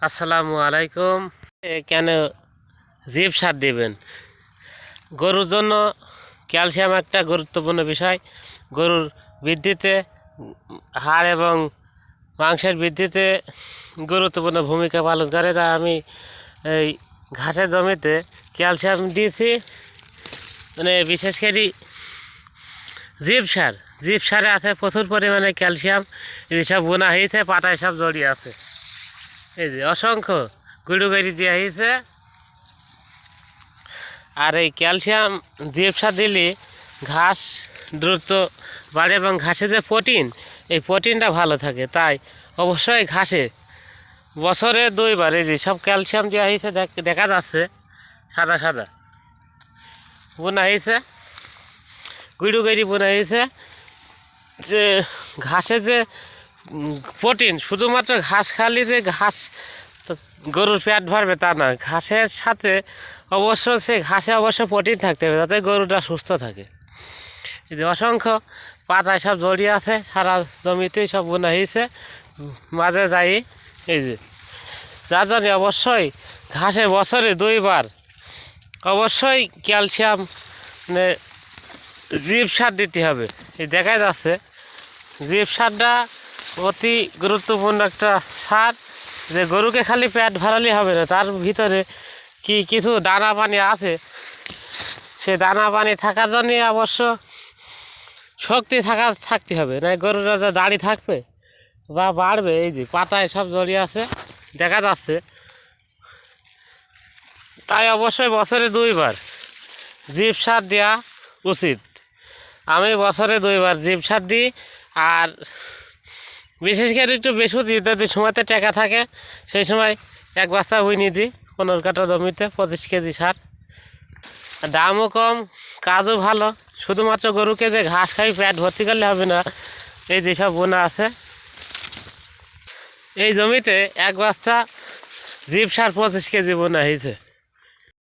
আসসালামু আলাইকুম। কেন জিপ সার দেবেন? গরুর জন্য ক্যালসিয়াম একটা গুরুত্বপূর্ণ বিষয়। গরুর বৃদ্ধিতে, হাড় এবং মাংসের বৃদ্ধিতে গুরুত্বপূর্ণ ভূমিকা পালন করে। তা আমি এই ঘাসের জমিতে ক্যালসিয়াম দিয়েছি, মানে বিশেষ করে জিপ সারে আছে প্রচুর পরিমাণে ক্যালসিয়াম। যেসব বোনা হয়েছে পাতায় সব জড়িয়ে আছে, এই যে অসংখ্য গুঁড়ো করে দেওয়া হয়েছে। আর এই ক্যালসিয়াম জিপ সার দিলে ঘাস দ্রুত বাড়ে এবং ঘাসে যে প্রোটিন, এই প্রোটিনটা ভালো থাকে। তাই অবশ্যই ঘাসে বছরে 2বার এই যে সব ক্যালসিয়াম দেওয়া হয়েছে, দেখা যাচ্ছে সাদা সাদা বোনা হয়েছে, গুঁড়ো করে বোনা হয়েছে। যে ঘাসে যে প্রোটিন, শুধুমাত্র ঘাস খালি যে ঘাস গরুর পেট ভরবে তা না, ঘাসের সাথে অবশ্য সে ঘাসে অবশ্য প্রোটিন থাকতে হবে যাতে গরুটা সুস্থ থাকে। এই যে অসংখ্য পাতায় সব জড়িয়ে আছে, সারা জমিতেই সব বোনা হয়েছে। মাঝে যাই এই যে যা জানি অবশ্যই ঘাসে বছরে 2বার অবশ্যই ক্যালসিয়াম জিপ সার দিতে হবে। এই দেখা যাচ্ছে জিপ সারটা অতি গুরুত্বপূর্ণ একটা সার, যে গরুকে খালি পেট ভরালেই হবে না, তার ভিতরে কিছু দানা পানি আছে। সে দানা পানি থাকার জন্যে অবশ্য শক্তি থাকতে হবে, না গরুরা যা দাড়ি থাকবে বা বাড়বে। এই যে পাতায় সব জড়িয়ে আছে, দেখা যাচ্ছে। তাই অবশ্যই বছরে 2বার জিপ সার দেওয়া উচিত। আমি বছরে 2বার জিপ সার দিই। আর বিশেষ করে একটু বেশি দিই, যদি সময়তে টাকা থাকে সেই সময় এক বাচ্চা উইনি দিই 15 কাঠা জমিতে 25 কেজি সার। দামও কম, কাজও ভালো। শুধুমাত্র গরুকে যে ঘাস খাই পেট ভর্তি করলে হবে না। এই যেসব বোনা আছে, এই জমিতে এক বাচ্চা জিপ সার 25 কেজি বোনা হয়েছে।